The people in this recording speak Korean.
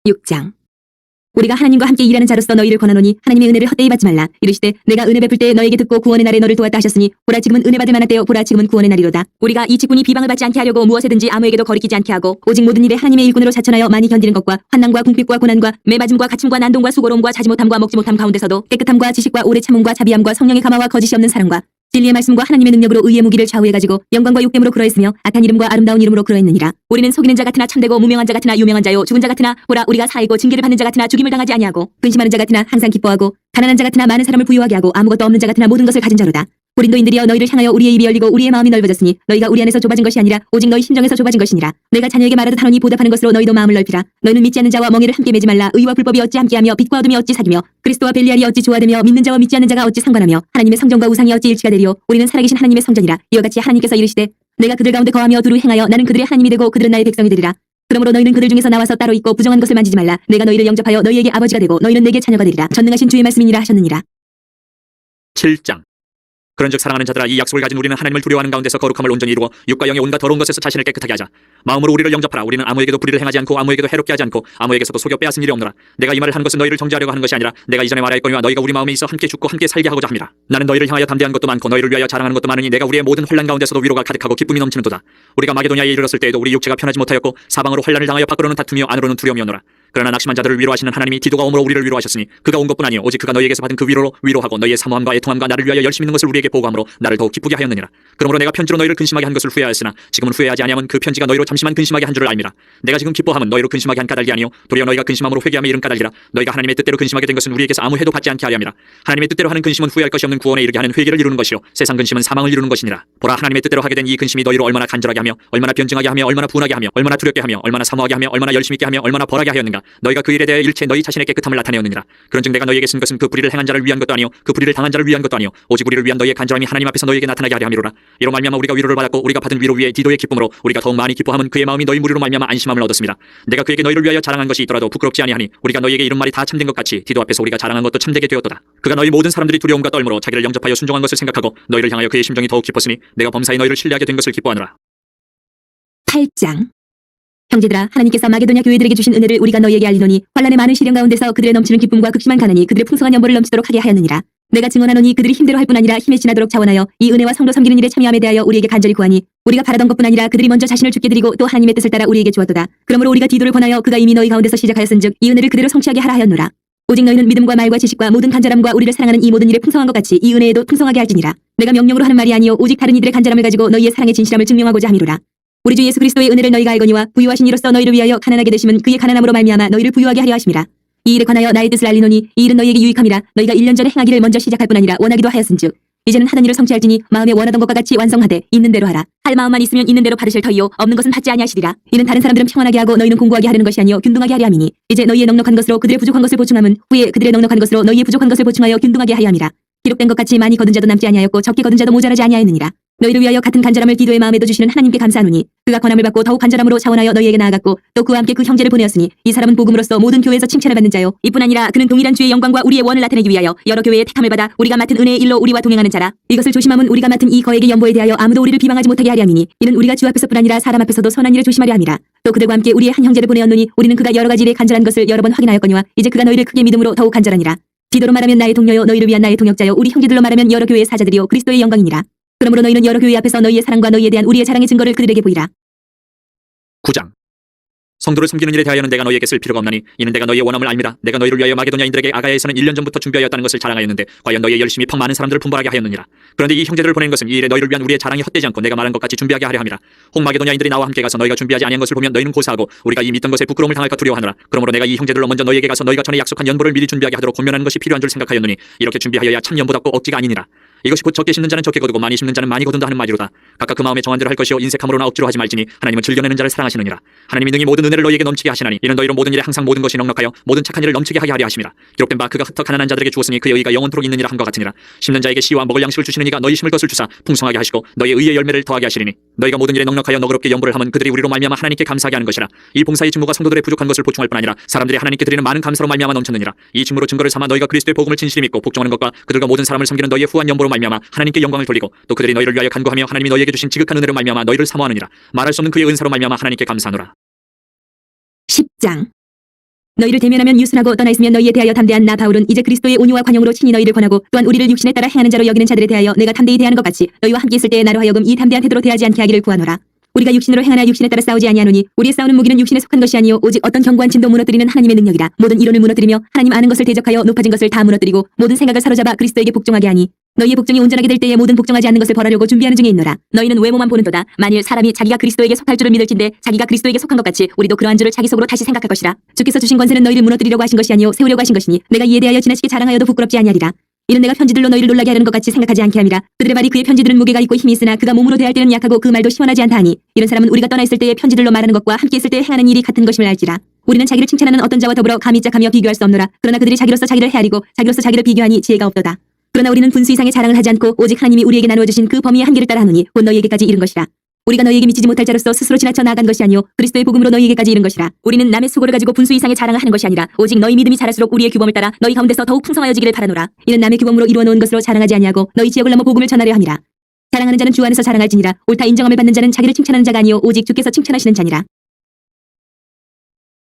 6장. 우리가 하나님과 함께 일하는 자로서 너희를 권하노니 하나님의 은혜를 헛되이 받지 말라. 이르시되 내가 은혜 베풀 때 너에게 듣고 구원의 날에 너를 도왔다 하셨으니 보라 지금은 은혜 받을 만한 때요 보라 지금은 구원의 날이로다. 우리가 이 직분이 비방을 받지 않게 하려고 무엇에든지 아무에게도 거리끼지 않게 하고 오직 모든 일에 하나님의 일꾼으로 자천하여 많이 견디는 것과 환난과 궁핍과 고난과 매맞음과 갇힘과 난동과 수고로움과 자지 못함과 먹지 못함 가운데서도 깨끗함과 지식과 오래 참음과 자비함과 성령의 감화와 거짓이 없는 사랑과 진리의 말씀과 하나님의 능력으로 의의 무기를 좌우해가지고 영광과 욕됨으로 그러했으며 악한 이름과 아름다운 이름으로 그러했느니라. 우리는 속이는 자 같으나 참되고 무명한 자 같으나 유명한 자요 죽은 자 같으나 보라 우리가 살고 징계를 받는 자 같으나 죽임을 당하지 아니하고 근심하는 자 같으나 항상 기뻐하고 가난한 자 같으나 많은 사람을 부유하게 하고 아무것도 없는 자 같으나 모든 것을 가진 자로다. 고린도인들이여 너희를 향하여 우리의 입이 열리고 우리의 마음이 넓어졌으니 너희가 우리 안에서 좁아진 것이 아니라 오직 너희 심정에서 좁아진 것이니라. 내가 자녀에게 말하듯 하노니 보답하는 것으로 너희도 마음을 넓히라. 너희는 믿지 않는 자와 멍에를 함께 매지 말라. 의와 불법이 어찌 함께하며 빛과 어둠이 어찌 사귀며 그리스도와 벨리알이 어찌 조화되며 믿는 자와 믿지 않는 자가 어찌 상관하며 하나님의 성전과 우상이 어찌 일치가 되리요. 우리는 살아계신 하나님의 성전이라. 이와 같이 하나님께서 이르시되 내가 그들 가운데 거하며 두루 행하여 나는 그들의 하나님이 되고 그들은 나의 백성이 되리라. 그러므로 너희는 그들 중에서 나와서 따로 있고 부정한 것을 만지지 말라. 내가 너희를 영접하여 너희에게 아버지가 되고 너희는 내게 자녀가 되리라. 전능하신 주의 말씀이니라 하셨느니라. 7장. 그런즉 사랑하는 자들아 이 약속을 가진 우리는 하나님을 두려워하는 가운데서 거룩함을 온전히 이루고 육과 영의 온갖 더러운 것에서 자신을 깨끗하게 하자. 마음으로 우리를 영접하라. 우리는 아무에게도 불의를 행하지 않고 아무에게도 해롭게 하지 않고 아무에게서도 속여 빼앗은 일이 없노라. 내가 이 말을 하는 것은 너희를 정죄하려고 하는 것이 아니라 내가 이전에 말하였거니와 너희가 우리 마음에 있어 함께 죽고 함께 살게 하고자 합니다. 나는 너희를 향하여 담대한 것도 많고 너희를 위하여 자랑하는 것도 많으니 내가 우리의 모든 환난 가운데서도 위로가 가득하고 기쁨이 넘치는도다. 우리가 마게도냐에 이르렀을 때에도 우리 육체가 편하지 못하였고 사방으로 환난을 당하여 밖으로는 다투며 안으로는 두려움이 오노라. 그러나 낙심한 자들을 위로하시는 하나님이 디도가 오므로 우리를 위로하셨으니 그가 온 것뿐 아니요 오직 그가 너희에게서 받은 그 위로로 위로하고 너희의 사모함과 애통함과 나를 위하여 열심히 있는 것을 우리에게 보고함으로 나를 더욱 기쁘게 하였느니라. 그러므로 내가 편지로 너희를 근심하게 한 것을 후회하였으나 지금은 후회하지 아니하면 그 편지가 너희로 잠시만 근심하게 한 줄을 알미라. 내가 지금 기뻐함은 너희로 근심하게 한 까닭이 아니요 도리어 너희가 근심함으로 회개함에 이른 까닭이라. 너희가 하나님의 뜻대로 근심하게 된 것은 우리에게서 아무 해도 받지 않게 하려 함이라. 하나님의 뜻대로 하는 근심은 후회할 것이 없는 구원에 이르게 하는 회개를 이루는 것이요 세상 근심은 사망을 이루는 것이니라. 보라 하나님의 뜻대로 하게 된 이 근심이 너희로 얼마나 간절하게 하며 얼마나 변증하게 하며 얼마나 분하게 하며 얼마나 두렵게 하며 얼마나 사모하게 하며 얼마나 열심히 있게 하며 얼마나 벌하게 하였는가. 너희가 그 일에 대해 일체 너희 자신의 깨끗함을 나타내었느니라. 그런즉 내가 너희에게 쓴 것은 그 불의를 행한 자를 위한 것도 아니요 그 불의를 당한 자를 위한 것도 아니요 오직 우리를 위한 너희의 간절함이 하나님 앞에서 너희에게 나타나게 하려 함이로라. 이로 말미암아 우리가 위로를 받았고 우리가 받은 위로 위에 디도의 기쁨으로 우리가 더욱 많이 기뻐함은 그의 마음이 너희 무리로 말미암아 안심함을 얻었습니다. 내가 그에게 너희를 위하여 자랑한 것이 있더라도 부끄럽지 아니하니 우리가 너희에게 이런 말이 다 참된 것 같이 디도 앞에서 우리가 자랑한 것도 참되게 되었도다. 그가 너희 모든 사람들이 두려움과 떨므로 자기를 영접하여 순종한 것을 생각하고 너희를 향하여 그의 심정이 더욱 기뻤으니 내가 범사에 너희를 신뢰하게 된 것을 기뻐하노라. 8장. 형제들아 하나님께서 마게도냐 교회들에게 주신 은혜를 우리가 너희에게 알리노니 환난의 많은 시련 가운데서 그들의 넘치는 기쁨과 극심한 가난이 그들의 풍성한 연보를 넘치도록 하게 하였느니라. 내가 증언하노니 그들이 힘대로 할 뿐 아니라 힘에 지나도록 자원하여 이 은혜와 성도 섬기는 일에 참여함에 대하여 우리에게 간절히 구하니 우리가 바라던 것뿐 아니라 그들이 먼저 자신을 죽게 드리고 또 하나님의 뜻을 따라 우리에게 주었도다. 그러므로 우리가 디도를 권하여 그가 이미 너희 가운데서 시작하였은즉 이 은혜를 그대로 성취하게 하라 하였노라. 오직 너희는 믿음과 말과 지식과 모든 간절함과 우리를 사랑하는 이 모든 일에 풍성한 것 같이 이 은혜에도 풍성하게 할지니라. 내가 명령으로 하는 말이 아니요 오직 다른 이들의 간절함을 가지고 너희의 사랑의 진실함을 증명하고자 함이로라. 우리 주 예수 그리스도의 은혜를 너희가 알거니와 부유하신 이로써 너희를 위하여 가난하게 되심은 그의 가난함으로 말미암아 너희를 부유하게 하려 하심이라. 이 일에 관하여 나의 뜻을 알리노니 이 일은 너희에게 유익함이라. 너희가 1년 전에 행하기를 먼저 시작할 뿐 아니라 원하기도 하였은즉 이제는 하던 일을 성취할지니 마음에 원하던 것과 같이 완성하되 있는 대로 하라. 할 마음만 있으면 있는 대로 받으실 터이요 없는 것은 받지 아니하시리라. 이는 다른 사람들은 평안하게 하고 너희는 공고하게 하려는 것이 아니요 균등하게 하려 함이니 이제 너희의 넉넉한 것으로 그들의 부족한 것을 보충함은 후에 그들의 넉넉한 것으로 너희의 부족한 것을 보충하여 균등하게 하려 함이라. 기록된 것 같이 많이 거둔 자도 남지 아니하였고 적게 거둔 자도 모자라지 아니하였느니라. 너희를 위하여 같은 간절함을 디도의 마음에도 주시는 하나님께 감사하노니 그가 권함을 받고 더욱 간절함으로 자원하여 너희에게 나아갔고 또 그와 함께 그 형제를 보내었으니 이 사람은 복음으로써 모든 교회에서 칭찬을 받는 자요 이뿐 아니라 그는 동일한 주의 영광과 우리의 원을 나타내기 위하여 여러 교회의 택함을 받아 우리가 맡은 은혜의 일로 우리와 동행하는 자라. 이것을 조심함은 우리가 맡은 이 거액의 연보에 대하여 아무도 우리를 비방하지 못하게 하려 함이니 이는 우리가 주 앞에서뿐 아니라 사람 앞에서도 선한 일을 조심하려 함이라. 또 그들과 함께 우리의 한 형제를 보내었노니 우리는 그가 여러 가지 일에 간절한 것을 여러 번 확인하였거니와 이제 그가 너희를 크게 믿음으로 더욱 간절하니라. 디도로 말하면 나의 동료요 너희를 위한 나의 동역자요 우리 형제들로 말하면 여러 교회의 사자들이요 그리스도의 영광이니라. 그러므로 너희는 여러 교회 앞에서 너희의 사랑과 너희에 대한 우리의 자랑의 증거를 그들에게 보이라. 9장. 성도를 섬기는 일에 대하여는 내가 너희에게 쓸 필요가 없나니 이는 내가 너희의 원함을 알미라. 내가 너희를 위하여 마게도냐인들에게 아가야에서는 1년 전부터 준비하였다는 것을 자랑하였는데 과연 너희의 열심히 퍽 많은 사람들을 분발하게 하였느니라. 그런데 이 형제들을 보낸 것은 이 일에 너희를 위한 우리의 자랑이 헛되지 않고 내가 말한 것 같이 준비하게 하려 함이라. 혹 마게도냐인들이 나와 함께 가서 너희가 준비하지 아니한 것을 보면 너희는 고사하고 우리가 이 믿던 것에 부끄러움을 당할까 두려워하노라. 그러므로 내가 이 형제들로 먼저 너희에게 가서 너희가 전에 약속한 연보를 미리 준비하게 하도록 권면하는 것이 필요한 줄 생각하였노니 이렇게 준비하여야 참 연보답고 억지가 아니니라. 이것이 곧 적게 심는 자는 적게 거두고 많이 심는 자는 많이 거둔다 하는 말이로다. 각각 그 마음에 정한 대로 할 것이요 인색함으로나 억지로 하지 말지니 하나님은 즐겨내는 자를 사랑하시느니라. 하나님이 능히 모든 은혜를 너희에게 넘치게 하시나니 이는 너희로 모든 일에 항상 모든 것이 넉넉하여 모든 착한 일을 넘치게 하게 하려 하심이라. 기록된 바 그가 흩어 가난한 자들에게 주었으니 그의 의가 영원토록 있느니라 함과 같으니라. 심는 자에게 씨와 먹을 양식을 주시는 이가 너희 심을 것을 주사 풍성하게 하시고 너희의 의의 열매를 더하게 하시리니 너희가 모든 일에 넉넉하여 너그럽게 연보를 하면 그들이 우리로 말미암아 하나님께 감사하게 하는 것이라. 이 봉사의 직무가 성도들의 부족한 것을 보충할 뿐 아니라 사람들이 하나님께 드리는 많은 감사로 말미암아 넘쳤느니라. 이 직무로 증거를 삼아 너희가 그리스도의 복음을 진실히 믿고 복종하는 것과 그들과 모든 사람을 섬기는 너희의 후한 연보로 말미암아 하나님께 영광을 돌리고 또 그들이 너희를 위하여 간구하며 하나님이 너희에게 주신 지극한 은혜로 말미암아 너희를 사모하느니라. 말할 수 없는 그의 은사로 말미암아 하나님께 감사하노라. 10장. 너희를 대면하면 유순하고 떠나 있으면 너희에 대하여 담대한 나 바울은 이제 그리스도의 온유와 관용으로 친히 너희를 권하고 또한 우리를 육신에 따라 행하는 자로 여기는 자들에 대하여 내가 담대히 대하는 것 같이 너희와 함께 있을 때에 나로 하여금 이 담대한 태도로 대하지 않게 하기를 구하노라. 우리가 육신으로 행하나 육신에 따라 싸우지 아니하노니 우리의 싸우는 무기는 육신에 속한 것이 아니요 오직 어떤 견고한 진도 무너뜨리는 하나님의 능력이라. 모든 이론을 무너뜨리며 하나님 아는 것을 대적하여 높아진 것을 다 무너뜨리고 모든 생각을 사로잡아 그리스도에게 복종하게 하니 너희의 복종이 온전하게 될 때에 모든 복종하지 않는 것을 벌하려고 준비하는 중에 있노라. 너희는 외모만 보는도다. 만일 사람이 자기가 그리스도에게 속할 줄을 믿을진대 자기가 그리스도에게 속한 것 같이 우리도 그러한 줄을 자기 속으로 다시 생각할 것이라. 주께서 주신 권세는 너희를 무너뜨리려고 하신 것이 아니요 세우려고 하신 것이니 내가 이에 대하여 지나치게 자랑하여도 부끄럽지 아니하리라. 이는 내가 편지들로 너희를 놀라게 하려는 것 같이 생각하지 않게 함이라. 그들의 말이 그의 편지들은 무게가 있고 힘이 있으나 그가 몸으로 대할 때는 약하고 그 말도 시원하지 않다 하니 이런 사람은 우리가 떠나 있을 때의 편지들로 말하는 것과 함께 있을 때 행하는 일이 같은 것임을 알지라. 우리는 자기를 칭찬하는 어떤 자와 더불어 감히 짝하며 비교할 수 없노라. 그러나 그들이 자기로서 자기를 헤아리고 자기로서 자기를 비교하니 지혜가 없도다. 그러나 우리는 분수 이상의 자랑을 하지 않고 오직 하나님이 우리에게 나누어 주신 그 범위의 한계를 따라 하노니 곧 너희에게까지 이른 것이라. 우리가 너희에게 미치지 못할 자로서 스스로 지나쳐 나아간 것이 아니요 그리스도의 복음으로 너희에게까지 이른 것이라. 우리는 남의 수고를 가지고 분수 이상의 자랑을 하는 것이 아니라 오직 너희 믿음이 자랄수록 우리의 규범을 따라 너희 가운데서 더욱 풍성하여지기를 바라노라. 이는 남의 규범으로 이루어 놓은 것으로 자랑하지 아니하고 너희 지역을 넘어 복음을 전하려 함이라. 자랑하는 자는 주 안에서 자랑할지니라. 옳다 인정함을 받는 자는 자기를 칭찬하는 자가 아니요 오직 주께서 칭찬하시는 자니라.